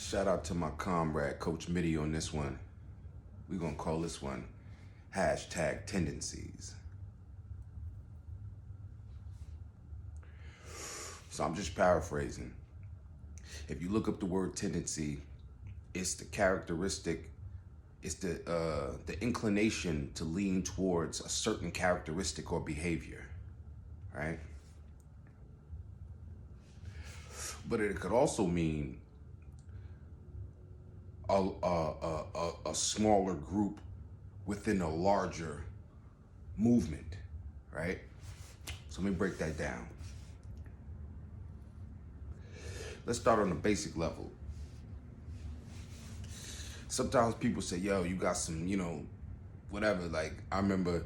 Shout out to my comrade, Coach Mide, on this one. We're going to call this one #Tendencies. So I'm just paraphrasing. If you look up the word tendency, it's the characteristic, it's the inclination to lean towards a certain characteristic or behavior, right? But it could also mean a smaller group within a larger movement, right? So let me break that down. Let's start on the basic level. Sometimes people say, yo, you got some, whatever. Like, I remember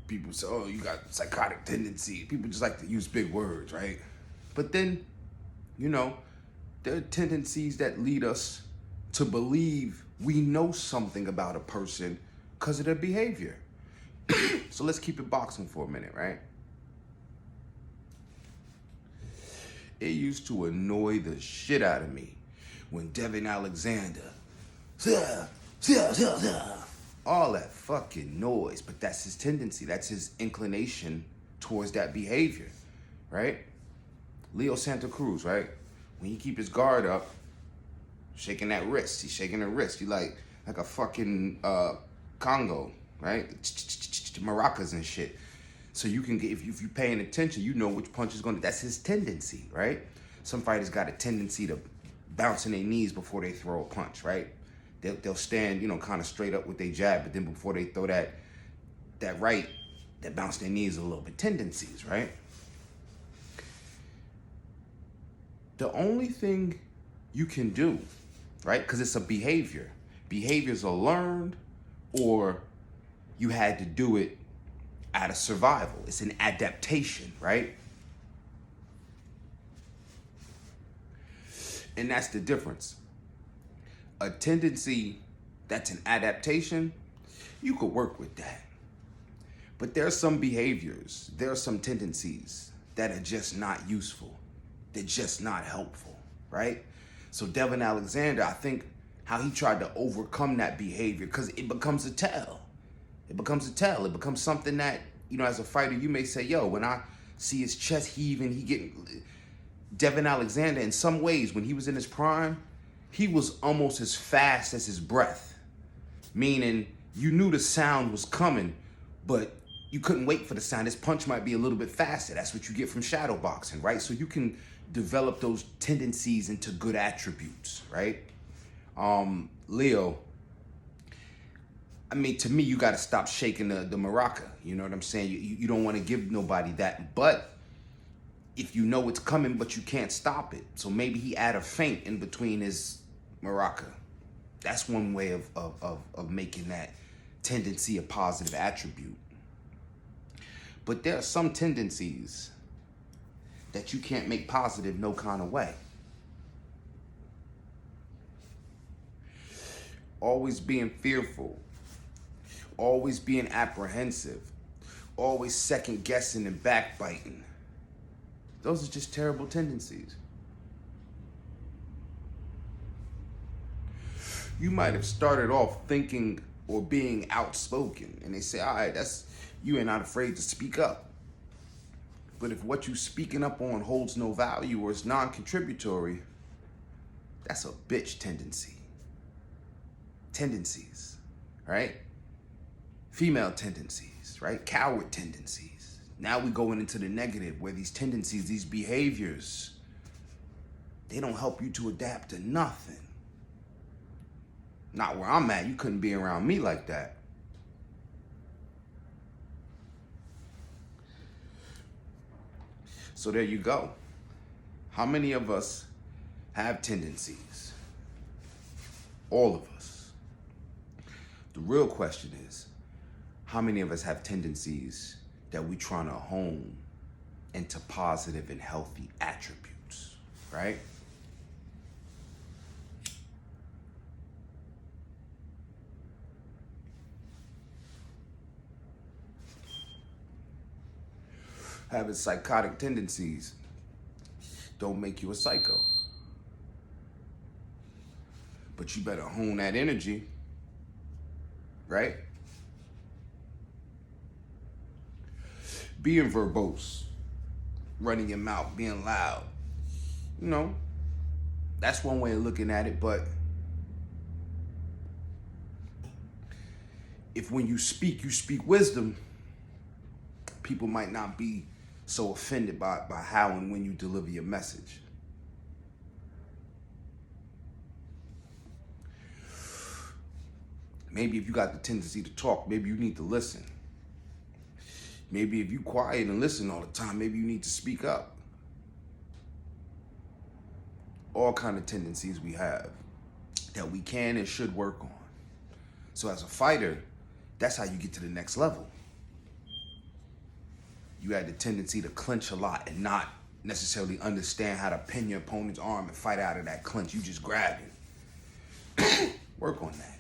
people say, oh, you got psychotic tendencies. People just like to use big words, right? But then, there are tendencies that lead us to believe we know something about a person because of their behavior. So let's keep it boxing for a minute, right? It used to annoy the shit out of me when Devin Alexander, all that fucking noise, but that's his tendency. That's his inclination towards that behavior, right? Leo Santa Cruz, right? When he keep his guard up, shaking that wrist, he's shaking the wrist. You like a fucking Congo, right? Maracas and shit. So you can get, if you're paying attention, you know which punch is going. That's his tendency, right? Some fighters got a tendency to bounce in their knees before they throw a punch, right? They'll stand, kind of straight up with their jab, but then before they throw that right, they bounce their knees a little bit. Tendencies, right? The only thing you can do, right? Because it's a behavior. Behaviors are learned, or you had to do it out of survival. It's an adaptation, right? And that's the difference. A tendency that's an adaptation, you could work with that. But there are some behaviors, there are some tendencies that are just not useful. They're just not helpful, right? So Devin Alexander, I think how he tried to overcome that behavior, because it becomes a tell. It becomes something that, as a fighter, you may say, yo, when I see his chest heaving, he getting... Devin Alexander, in some ways, when he was in his prime, he was almost as fast as his breath. Meaning, you knew the sound was coming, but you couldn't wait for the sound. His punch might be a little bit faster. That's what you get from shadow boxing, right? So you can develop those tendencies into good attributes, right? Leo, I mean, to me, you got to stop shaking the maraca. You know what I'm saying? You don't want to give nobody that. But if you know it's coming, but you can't stop it. So maybe he add a feint in between his maraca. That's one way of making that tendency a positive attribute. But there are some tendencies that you can't make positive no kind of way. Always being fearful, always being apprehensive, always second guessing and backbiting. Those are just terrible tendencies. You might have started off thinking or being outspoken, and they say, all right, you ain't not afraid to speak up. But if what you speaking up on holds no value or is non-contributory, that's a bitch tendency. Tendencies, right? Female tendencies, right? Coward tendencies. Now we going into the negative, where these tendencies, these behaviors, they don't help you to adapt to nothing. Not where I'm at. You couldn't be around me like that. So there you go. How many of us have tendencies? All of us. The real question is, how many of us have tendencies that we trying to hone into positive and healthy attributes, right? Having psychotic tendencies don't make you a psycho. But you better hone that energy, right? Being verbose, running your mouth, being loud. You know, that's one way of looking at it, but if when you speak wisdom, people might not be so offended by how and when you deliver your message. Maybe if you got the tendency to talk, maybe you need to listen. Maybe if you quiet and listen all the time, maybe you need to speak up. All kind of tendencies we have that we can and should work on. So as a fighter, that's how you get to the next level. You had the tendency to clinch a lot and not necessarily understand how to pin your opponent's arm and fight out of that clinch. You just grab it. Work on that.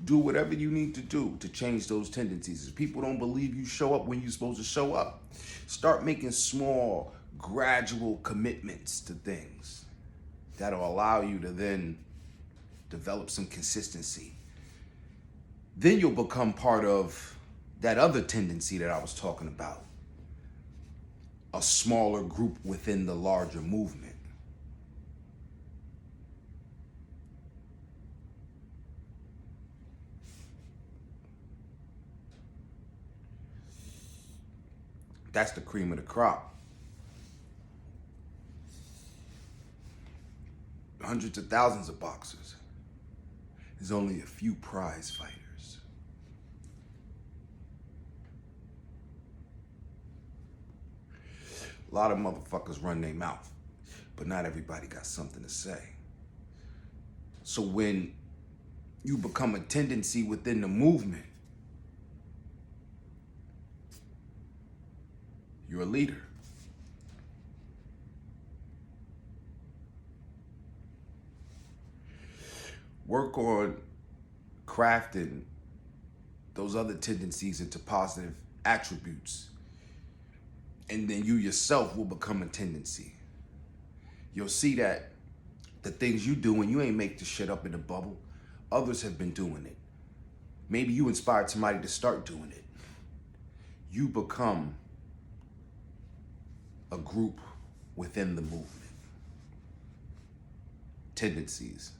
Do whatever you need to do to change those tendencies. If people don't believe you show up when you're supposed to show up, start making small, gradual commitments to things that'll allow you to then develop some consistency. Then you'll become part of that other tendency that I was talking about, a smaller group within the larger movement. That's the cream of the crop. Hundreds of thousands of boxers. There's only a few prize fighters. A lot of motherfuckers run their mouth, but not everybody got something to say. So when you become a tendency within the movement, you're a leader. Work on crafting those other tendencies into positive attributes. And then you yourself will become a tendency. You'll see that the things you do when you ain't make the shit up in the bubble, others have been doing it. Maybe you inspired somebody to start doing it. You become a group within the movement. Tendencies.